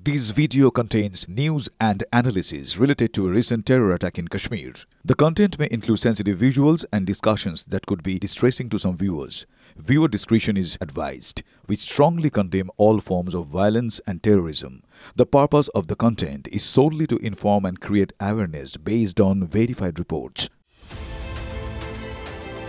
This video contains news and analysis related to a recent terror attack in Kashmir. The content may include sensitive visuals and discussions that could be distressing to some viewers. Viewer discretion is advised. We strongly condemn all forms of violence and terrorism. The purpose of the content is solely to inform and create awareness based on verified reports.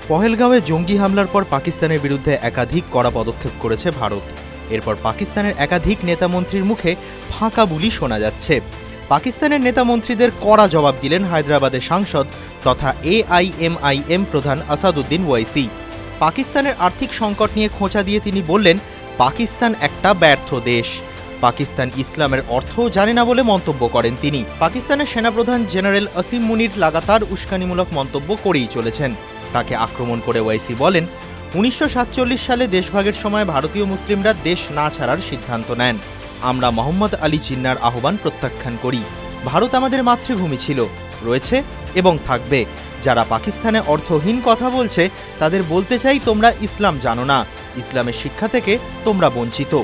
পহেলগাঁওয়ে জঙ্গি হামলার পর পাকিস্তানের বিরুদ্ধে একাধিক কড়া পদক্ষেপ করেছে ভারত। এরপর পাকিস্তানের একাধিক নেতামন্ত্রীর মুখে ফাঁকা বুলি শোনা যাচ্ছে। পাকিস্তানের নেতামন্ত্রীদের কড়া জবাব দিলেন হায়দ্রাবাদের সাংসদ তথা AIMIM প্রধান আসাদুদ্দিন ওয়াইসি। পাকিস্তানের আর্থিক সংকট নিয়ে খোঁচা দিয়ে তিনি বললেন, পাকিস্তান একটা ব্যর্থ দেশ। পাকিস্তান ইসলামের অর্থও জানে না বলে মন্তব্য করেন তিনি। পাকিস্তানের সেনাপ্রধান জেনারেল আসিম মুনির লাগাতার উস্কানিমূলক মন্তব্য করেই চলেছেন। তাকে আক্রমণ করে ওয়াইসি বলেন, 1947 সালে দেশভাগের সময় ভারতীয় মুসলিমরা দেশ না ছাড়ার সিদ্ধান্ত নেন। আমরা মোহাম্মদ আলী জিন্নার আহ্বান প্রত্যাখ্যান করি। ভারত আমাদের মাতৃভূমি ছিল, রয়েছে এবং থাকবে। যারা পাকিস্তানে অর্থহীন কথা বলছে তাদের বলতে চাই, তোমরা ইসলাম জানো না, ইসলামের শিক্ষা থেকে তোমরা বঞ্চিত।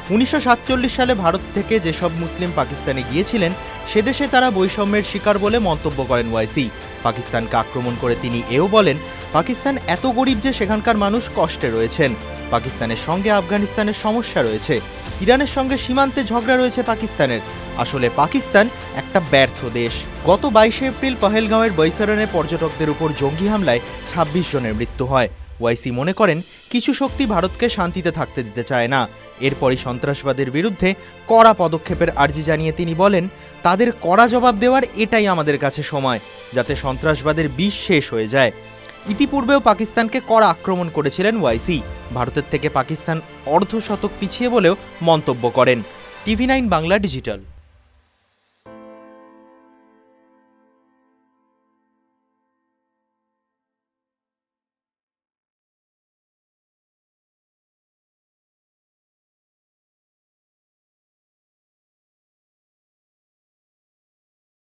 1947 সালে ভারত থেকে যেসব মুসলিম পাকিস্তানে গিয়েছিলেন সেদেশে তারা বৈষম্যের শিকার বলে মন্তব্য করেন ওয়াইসি। পাকিস্তানকে আক্রমণ করে তিনি এও বলেন, পাকিস্তান এত গরিব যে সেখানকার মানুষ কষ্টে রয়েছেন। পাকিস্তানের সঙ্গে আফগানিস্তানের সমস্যা রয়েছে, ইরানের সঙ্গে সীমান্তে ঝগড়া রয়েছে পাকিস্তানের। আসলে পাকিস্তান একটা ব্যর্থ দেশ। গত 22 এপ্রিল পহেলগাঁওয়ের বৈসরণে পর্যটকদের উপর জঙ্গি হামলায় 26 জনের মৃত্যু হয়। ওয়াইসি মনে করেন, কিছু শক্তি ভারতকে শান্তিতে থাকতে দিতে চায় না। এরপরই সন্ত্রাসবাদের বিরুদ্ধে কড়া পদক্ষেপের আর্জি জানিয়ে তিনি বলেন, তাদের কড়া জবাব দেওয়ার এটাই আমাদের কাছে সময়, যাতে সন্ত্রাসবাদের বিষ শেষ হয়ে যায়। ইতিপূর্বেও পাকিস্তানকে কড়া আক্রমণ করেছিলেন ওয়াইসি। ভারতের থেকে পাকিস্তান অর্ধশতক পিছিয়ে বলেও মন্তব্য করেন। TV9 Bangla digital.